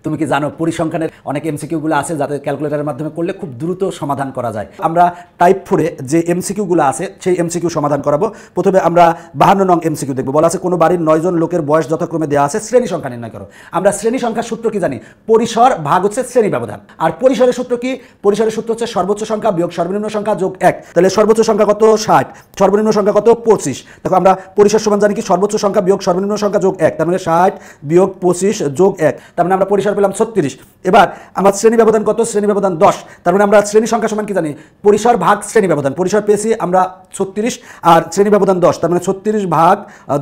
তুমি কি জানো পরিসংখ্যানের অনেক এমসিকিউগুলো আছে যাতে ক্যালকুলেটরের মাধ্যমে করলে খুব দ্রুত সমাধান করা যায়। আমরা টাইপ 4-এ যে এমসিকিউগুলো আছে সেই এমসিকিউ সমাধান করাবো। প্রথমে আমরা 52 নং এমসিকিউ দেখবো। বলা আছে কোনো বাড়ির 9 জন লোকের বয়স যথাক্রমে দেওয়া আছে, শ্রেণী সংখ্যা নির্ণয় করো। আমরা শ্রেণী সংখ্যার সূত্র কি জানি? পরিসর ভাগ হচ্ছে শ্রেণী ব্যবধান। আর পরিসরের সূত্র কি? পরিসরের সূত্র হচ্ছে সর্বোচ্চ সংখ্যা বিয়োগ সর্বনিম্ন সংখ্যা যোগ 1। তাহলে সর্বোচ্চ সংখ্যা কত? 60, সর্বনিম্ন সংখ্যা কত? 25। দেখো আমরা পরিসর সমান জানি কি? সর্বোচ্চ সংখ্যা বিয়োগ সর্বনিম্ন সংখ্যা যোগ 1, তার মানে 60 বিয়োগ 25 যোগ 1, তার মানে আমরা পরিসর পেলাম 36। এবার আমার শ্রেণী ব্যবধান কত? শ্রেণী ব্যবধান 10, তার মানে আমরা শ্রেণী সংখ্যা সমান কি জানি? পরিসর ভাগ শ্রেণী ব্যবধান। পরিসর পেয়েছি আমরা 36 আর শ্রেণী ব্যবধান 10, তার মানে 36 ভাগ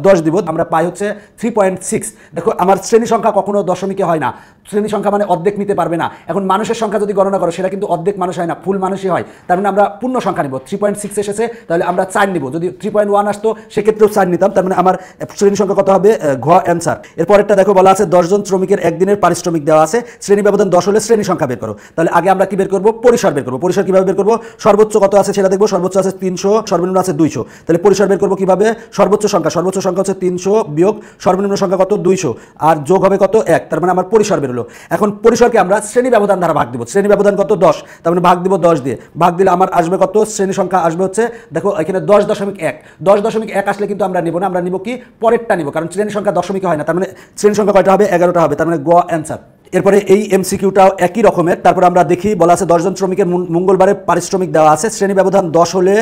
10 দিব, আমরা পাই হচ্ছে 3.6। দেখো আমার শ্রেণী সংখ্যা কখনো দশমিকে হয় না, শ্রেণী সংখ্যা মানে অর্ধেক নিতে পারবে না। এখন মানুষের সংখ্যা যদি গণনা করো সেটা কিন্তু অর্ধেক মানুষ হয় না, ফুল মানুষই হয়। তার মানে আমরা পূর্ণ সংখ্যা নিব। 3.6 এসেছে, তাহলে আমরা 4 নিব। যদি 3.1 আসতো সেক্ষেত্রেও 4 নিতাম। তার মানে আমার শ্রেণী সংখ্যা কত হবে? ঘ অ্যান্সার। এরপরেরটা দেখো বলা আছে 10 জন শ্রমিকের একদিনের পারিশ্রমিক দেওয়া আছে, শ্রেণী ব্যবধান 10 হলে শ্রেণী সংখ্যা বের করো। তাহলে আগে আমরা কি বের করবো? পরিসর বের করবো। পরিসর কিভাবে বের করবো? সর্বোচ্চ কত আছে সেটা দেখবো। সর্বোচ্চ আছে 300, সর্বনিম্ন আছে 200। তাহলে পরিসর বের করবো কিভাবে? সর্বোচ্চ সংখ্যা হচ্ছে 300 বিয়োগ সর্বনিম্ন সংখ্যা কত? 200, আর যোগ হবে কত? 1। তার মানে আমার পরিসর বেরোলো। এখন পরিসরকে আমরা শ্রেণী ব্যবধান দ্বারা ভাগ দিব। শ্রেণী ব্যবধান কত? 10, তার মানে ভাগ দিব 10 দিয়ে। ভাগ দিলে আমার আসবে কত? শ্রেণী সংখ্যা আসবে হচ্ছে, দেখো এখানে 10.1। 10.1 আসলে কিন্তু আমরা নিব না, আমরা নিব কি? পরেরটা নিব, কারণ শ্রেণী সংখ্যা দশমিকে হয় না। তার মানে শ্রেণী সংখ্যা কয়টা হবে? 11টা হবে, তার মানে গ অ্যান্সার। এরপরে এই এমসিকিউটাও একই রকমের। তারপর আমরা দেখি বলা আছে 10 জন শ্রমিকের মঙ্গলবারে পারিশ্রমিক দেওয়া আছে, শ্রেণী ব্যবধান 10 হলে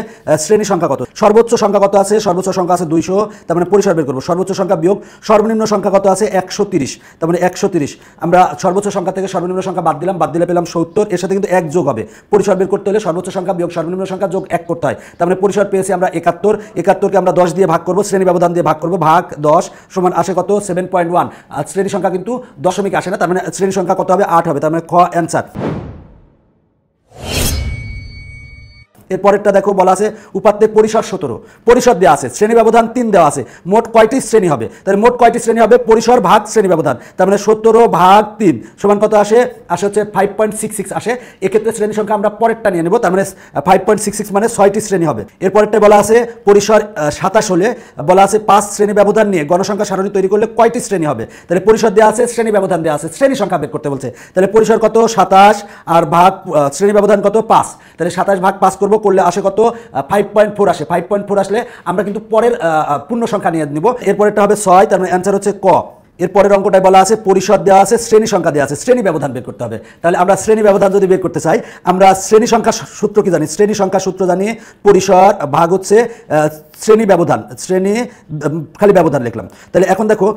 শ্রেণী সংখ্যা কত? সর্বোচ্চ সংখ্যা কত আছে? সর্বোচ্চ সংখ্যা আছে 200, তার মানে পরিসর বের করবো। সর্বোচ্চ সংখ্যা বিয়োগ সর্বনিম্ন সংখ্যা কত আছে? 130, তার মানে 130। আমরা সর্বোচ্চ সংখ্যা থেকে সর্বনিম্ন সংখ্যা বাদ দিলাম, বাদ দিলে পেলাম 70। এর সাথে কিন্তু 1 যোগ হবে। পরিসর বের করতে হলে সর্বোচ্চ সংখ্যা বিয়োগ সর্বনিম্ন সংখ্যা যোগ 1 করতে হয়। তার মানে পরিসর পেয়েছি আমরা 71। 71কে আমরা 10 দিয়ে ভাগ করবো, শ্রেণী ব্যবধান দিয়ে ভাগ করবো। ভাগ 10 সমান আসে কত? 7.1। আর শ্রেণী সংখ্যা কিন্তু দশমিক আসে না, তার মানে শ্রেণী সংখ্যা কত হবে? 8 হবে, তার মানে খ অ্যান্সার। এরপরেরটা দেখো বলা আছে উপাত্তে পরিসর 17, পরিসর দেওয়া আছে, শ্রেণী ব্যবধান 3 দেওয়া আছে, মোট কয়টি শ্রেণী হবে? তাহলে মোট কয়টি শ্রেণী হবে? পরিসর ভাগ শ্রেণী ব্যবধান, তার মানে 17 ভাগ 3 সমান কত আসে? হচ্ছে 5.66 আসে। এক্ষেত্রে শ্রেণী সংখ্যা আমরা পরেরটা নিয়ে নেব, তার মানে 5.66 মানে 6টি শ্রেণী হবে। এরপরেরটা বলা আছে পরিসর 27 হলে বলা আছে 5 শ্রেণী ব্যবধান নিয়ে গণসংখ্যা সারণী তৈরি করলে কয়টি শ্রেণী হবে? তাহলে পরিসর দেওয়া আছে, শ্রেণী ব্যবধান দেওয়া আছে, শ্রেণী সংখ্যা বের করতে বলছে। তাহলে পরিসর কত? 27 আর ভাগ শ্রেণী ব্যবধান কত? 5। তাহলে 27 ভাগ 5 করবো, করলে আসে কত? 5.4 আসে। 5.4 আসলে আমরা কিন্তু পরের পূর্ণ সংখ্যা নিয়ে নিব। এরপরেরটা হবে 6, তার মানে অ্যান্সার হচ্ছে ক। এরপরের অঙ্কটায় বলা আছে পরিসর দেওয়া আছে, শ্রেণী সংখ্যা দেওয়া আছে, শ্রেণী ব্যবধান বের করতে হবে। তাহলে আমরা শ্রেণী ব্যবধান যদি বের করতে চাই, আমরা শ্রেণী সংখ্যা সূত্র কি জানি? শ্রেণী সংখ্যা সূত্র জানি পরিসর ভাগ হচ্ছে শ্রেণী ব্যবধান, শ্রেণী খালি ব্যবধান লিখলাম। তাহলে এখন দেখো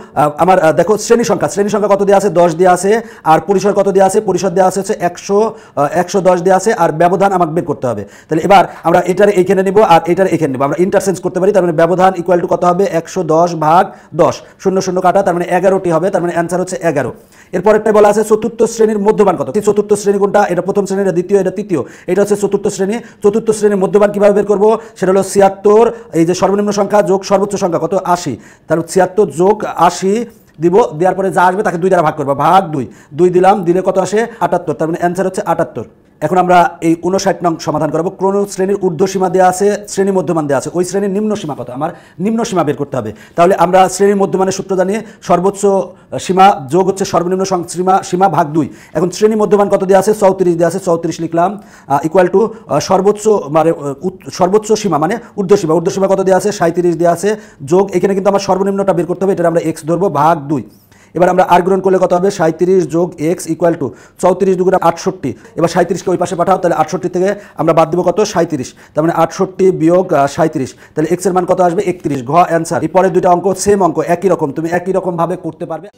আমার দেখো শ্রেণী সংখ্যা কত দেওয়া আছে? 10 দেওয়া আছে। আর পরিসর কত দেওয়া আছে? পরিসর দেওয়া আছে হচ্ছে 110 দেওয়া আছে, আর ব্যবধান আমাকে বের করতে হবে। তাহলে এবার আমরা এটার এইখানে নিব আর এটার এইখানে নিব, আমরা ইন্টারচেঞ্জ করতে পারি। তার মানে ব্যবধান ইকুয়াল টু কত হবে? 110 ভাগ 10, 0 কাটা, তার মানে 11টি হবে, তার মানে অ্যান্সার হচ্ছে 11। এরপরেরটা বলা আছে চতুর্থ শ্রেণীর মধ্যমান কত? চতুর্থ শ্রেণী কোনটা? এটা প্রথম শ্রেণী, এটা দ্বিতীয়, এটা তৃতীয়, এটা হচ্ছে চতুর্থ শ্রেণী। চতুর্থ শ্রেণীর মধ্যমান কিভাবে বের করবো? সেটা হলো 76, এই যে সর্বনিম্ন সংখ্যা যোগ সর্বোচ্চ সংখ্যা কত? 80, তাহলে 76 যোগ 80 দিব। দেওয়ার পরে যা আসবে তাকে 2 দ্বারা ভাগ করবো, ভাগ 2 দিলাম, দিলে কত আসে? 78, তার মানে অ্যান্সার হচ্ছে 78। এখন আমরা এই 59 নং সমাধান করাবো। কোন শ্রেণীর ঊর্ধ্বসীমা দেওয়া আছে, শ্রেণী মধ্যমান দেওয়া আছে, ওই শ্রেণীর নিম্ন সীমা কত? আমার নিম্ন সীমা বের করতে হবে। তাহলে আমরা শ্রেণীর মধ্যমানের সূত্র জানিয়ে সর্বোচ্চ সীমা যোগ হচ্ছে সর্বনিম্ন সীমা ভাগ 2। এখন শ্রেণী মধ্যমান কত দেওয়া আছে? 34 দেওয়া আছে, 34 লিখলাম, ইকুয়াল টু সর্বোচ্চ মানে সর্বোচ্চ সীমা মানে ঊর্ধ্বসীমা কত দেওয়া আছে? 37 দেওয়া আছে, যোগ এখানে কিন্তু আমার সর্বনিম্নটা বের করতে হবে, এটা আমরা x ধরবো, ভাগ 2। এবার আমরা আর গ্রহণ করলে কত হবে? 37 যোগ এক্স ইকুয়াল টু 34 দুগুণে 68। এবার 37কে ওই পাশে পাঠাও, তাহলে 68 থেকে আমরা বাদ দেবো কত? 37, তার মানে 68 বিয়োগ 37, তাহলে এক্স এর মান কত আসবে? 31, ঘ অ্যান্সার। এই পরের দুইটা অঙ্ক সেম অঙ্ক, একই রকম, তুমি একই রকম ভাবে করতে পারবে।